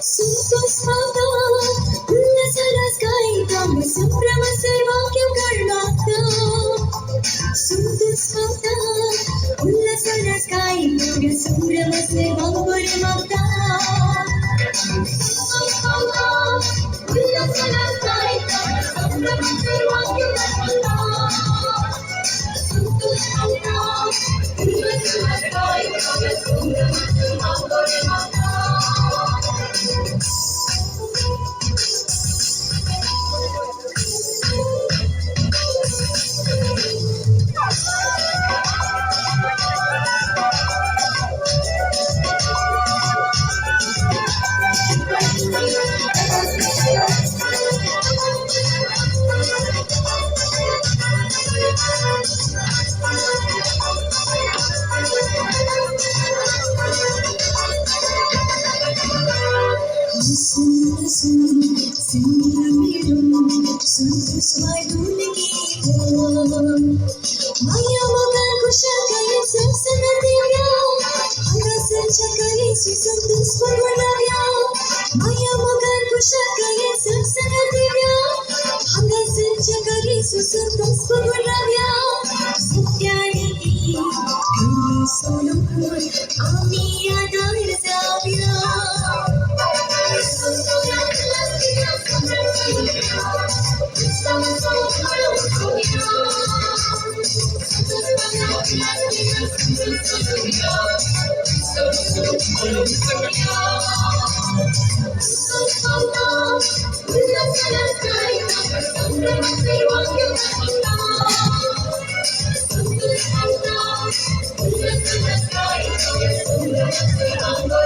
संतोषमाता उल्हासाला गायिका संभ्रमाचे वाक्य करणाता संतोषमाता उल्हासाला गायिका संभ्रमाचे वाक्य माता संतोषमाता उल्हासाला गायिका संभ्रमाचे वाक्य करणाता संतोषमाता उल्हासाला गायिका संभ्रमाचे वाक्य माता Maya makan kusyakaya sesana tiada, anda sejakari susantus perwarnanya. Maya makan kusyakaya sesana tiada, anda sejakari susantus perwarnanya. Setyani kami solukun, kami ada rezavia. Thank you.